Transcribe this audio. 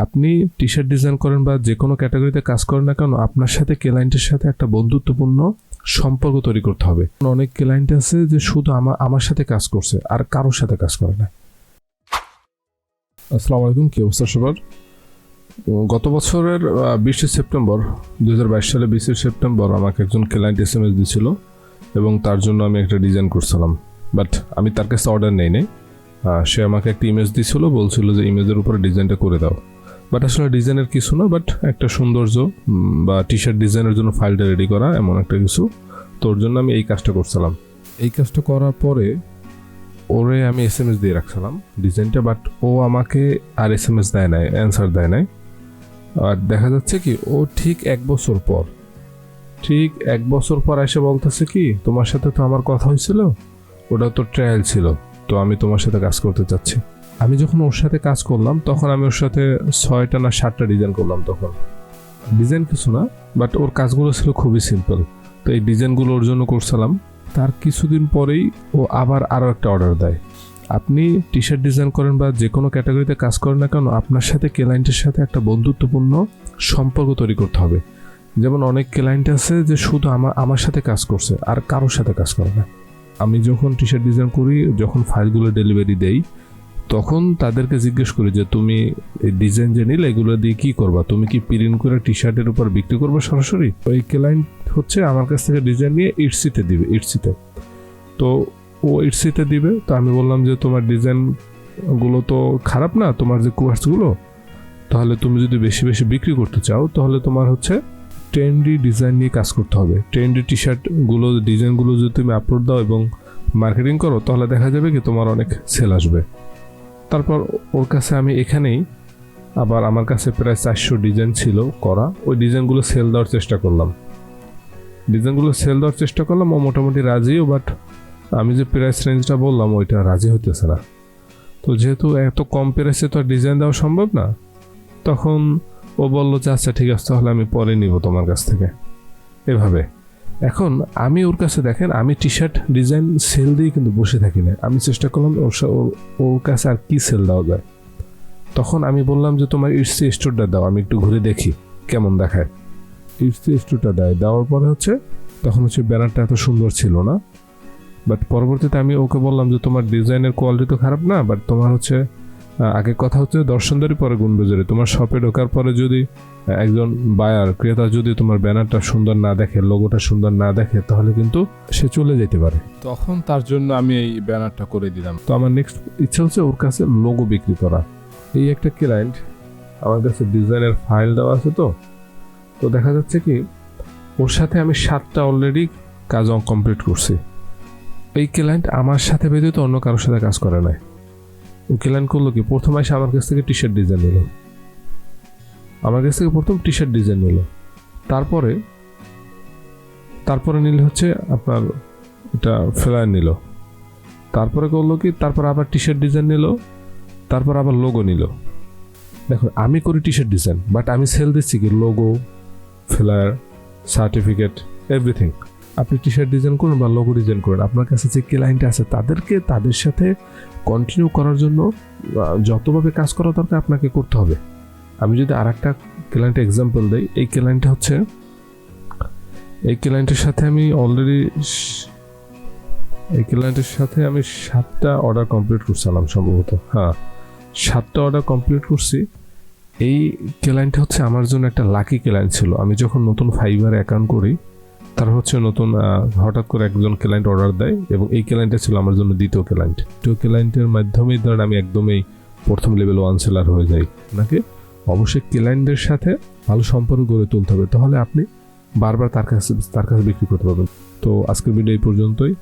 আপনি T shirt design করেন বা যে কোনো ক্যাটাগরিতে কাজ করেন না কেন, আপনার সাথে ক্লায়েন্টের সাথে একটা বন্ধুত্বপূর্ণ সম্পর্ক তৈরি করতে হবে। অনেক ক্লায়েন্ট আছে যে শুধু আমার সাথে কাজ করছে আর কারোর সাথে কাজ করে না। আসসালামু আলাইকুম, কি অবস্থা সবার? গত বছরের 20 সেপ্টেম্বর 2022 সালে 20 সেপ্টেম্বর আমাকে একজন ক্লায়েন্ট SMS দিয়েছিল এবং তার জন্য আমি একটা ডিজাইন করছিলাম, বাট আমি তার কাছে অর্ডার নেই নাই। সে আমাকে একটা ইমেজ দিয়েছিল, বলছিল যে ইমেজের উপরে ডিজাইনটা করে দাও। বাট আসলে ডিজাইনের কিছু না, বাট একটা সৌন্দর্য বা টি শার্ট ডিজাইনের জন্য ফাইলটা রেডি করা এমন একটা কিছু। তোর জন্য আমি এই কাজটা করছিলাম। এই কাজটা করার পরে ওরে আমি SMS দিয়ে রাখছিলাম ডিজাইনটা, বাট ও আমাকে আর SMS দেয় নাই, অ্যান্সার দেয় নাই। আর দেখা যাচ্ছে কি ও ঠিক এক বছর পর এসে বলতেছে কি, তোমার সাথে তো আমার কথা হয়েছিল, ওটা তো ট্রায়াল ছিল, তো আমি তোমার সাথে কাজ করতে চাচ্ছি। আমি যখন ওর সাথে কাজ করলাম তখন আমি ওর সাথে 6টা না 7টা ডিজাইন করলাম। তখন ডিজাইন কিছু না, বাট ওর কাজগুলো ছিল খুবই সিম্পল। তো এই ডিজাইনগুলো ওর জন্য করছিলাম। তার কিছুদিন পরেই ও আবার আরও একটা অর্ডার দেয়। আপনি টি শার্ট ডিজাইন করেন বা যে কোনো ক্যাটাগরিতে কাজ করেন না কেন, আপনার সাথে ক্লায়েন্টের সাথে একটা বন্ধুত্বপূর্ণ সম্পর্ক তৈরি করতে হবে। যেমন অনেক ক্লায়েন্ট আছে যে শুধু আমার সাথে কাজ করছে আর কারোর সাথে কাজ করে না। আমি যখন টি শার্ট ডিজাইন করি, যখন ফাইলগুলো ডেলিভারি দেই, তখন তাদেরকে জিজ্ঞেস করি যে তুমি এই ডিজাইন যে নিলে এগুলো দিয়ে কী করবা, তুমি কি প্রিন্ট করে টি শার্টের উপর বিক্রি করবে সরাসরি? ওই ক্লায়েন্ট হচ্ছে আমার কাছ থেকে ডিজাইন নিয়ে ইটসিতে দিবে। তো ও ইটসিতে দিবে। তো আমি বললাম যে তোমার ডিজাইনগুলো তো খারাপ না, তোমার যে কোয়ার্সগুলো, তাহলে তুমি যদি বেশি বেশি বিক্রি করতে চাও তাহলে তোমার হচ্ছে ট্রেন্ডি ডিজাইন নিয়ে কাজ করতে হবে। ট্রেন্ডি টি শার্টগুলো ডিজাইনগুলো যদি তুমি আপলোড দাও এবং মার্কেটিং করো, তাহলে দেখা যাবে কি তোমার অনেক সেল আসবে। তারপর ওর কাছে আমি এখানেই আবার আমার কাছে প্রায় 400 ডিজাইন ছিল করা। ওই ডিজাইনগুলো সেল দেওয়ার চেষ্টা করলাম। ও মোটামুটি রাজিও, বাট আমি যে প্রাইস রেঞ্জটা বললাম ওইটা রাজি হইতেছে না। তো যেহেতু এত কম প্রাইসে তো আর ডিজাইন দেওয়া সম্ভব না, তখন ও বললো যে আচ্ছা ঠিক আছে, তাহলে আমি পরে নিব তোমার কাছ থেকে। এভাবে এখন আমি ওর কাছে, দেখেন, আমি টি শার্ট ডিজাইন সেল দিয়ে কিন্তু বসে থাকি না। আমি চেষ্টা করলাম ওর কাছে আর কি সেল দেওয়া যায়। তখন আমি বললাম যে তোমার ইটসি স্টোরটা দাও, আমি একটু ঘুরে দেখি কেমন দেখায়। ইটসি স্টোরটা দেওয়ার পরে তখন ব্যানারটা এত সুন্দর ছিল না। বাট পরবর্তীতে আমি ওকে বললাম যে তোমার ডিজাইনের কোয়ালিটি তো খারাপ না, বাট তোমার আগে কথা হচ্ছে দর্শনদারি পরে গুণবেজরে। তোমার শপে ঢোকার পরে যদি একজন ক্রেতা যদি তোমার ব্যানারটা সুন্দর না দেখে, লোগোটা সুন্দর না দেখে, তাহলে কিন্তু সে চলে যেতে পারে। তখন তার জন্য আমি এই ব্যানারটা করে দিলাম। তো আমার নেক্সট ইচ্ছা হচ্ছে ওর কাছে লোগো বিক্রি করা। এই একটা ক্লায়েন্ট আমার কাছে ডিজাইনের ফাইল দেওয়া আছে। তো দেখা যাচ্ছে কি ওর সাথে আমি 7টা অলরেডি কাজ কমপ্লিট করছি। এই ক্লায়েন্ট আমার সাথে ব্যতীত অন্য কারোর সাথে কাজ করে নাই। ও ক্লায়েন্ট করলো কি, প্রথম এসে আমার কাছ থেকে টি শার্ট ডিজাইন নিল। তারপরে নিলে আপনার এটা ফ্লায়ার নিল। তারপরে করলো কি, তারপর আবার টি শার্ট ডিজাইন নিল, তারপর আবার লোগো নিল। দেখুন, আমি করি টি শার্ট ডিজাইন, বাট আমি সেল দিচ্ছি কি লোগো, ফ্লায়ার, সার্টিফিকেট, এভরিথিং। আপনি টি শার্ট ডিজাইন করুন বা লোগো ডিজাইন করুন, আপনার কাছে যে ক্লায়েন্ট আছে তাদের সাথে কন্টিনিউ করার জন্য যতভাবে কাজ করা দরকার আপনাকে করতে হবে। আমি যদি আর একটা ক্লায়েন্টের এক্সাম্পল দিই, এই ক্লায়েন্টের সাথে আমি অলরেডি 7টা অর্ডার কমপ্লিট করছিলাম সম্ভবত। হ্যাঁ, 7টা অর্ডার কমপ্লিট করছি। এই ক্লায়েন্ট আমার জন্য একটা লাকি ক্লায়েন্ট ছিল। আমি যখন নতুন ফাইবার অ্যাকাউন্ট করি, তার নতুন হঠাৎ করে একজন ক্লায়েন্ট অর্ডার দেয় এবং এই ক্লায়েন্টটা ছিল আমার জন্য দ্বিতীয় ক্লায়েন্টের মাধ্যমেই ধরেন আমি একদমই প্রথম লেভেল 1 সেলার হয়ে যাই। আপনাকে অবশ্যই ক্লায়েন্টদের সাথে ভালো সম্পর্ক গড়ে তুলতে হবে, তাহলে আপনি বারবার তার কাছে বিক্রি করতে পারবেন। তো আজকের ভিডিও এই পর্যন্তই।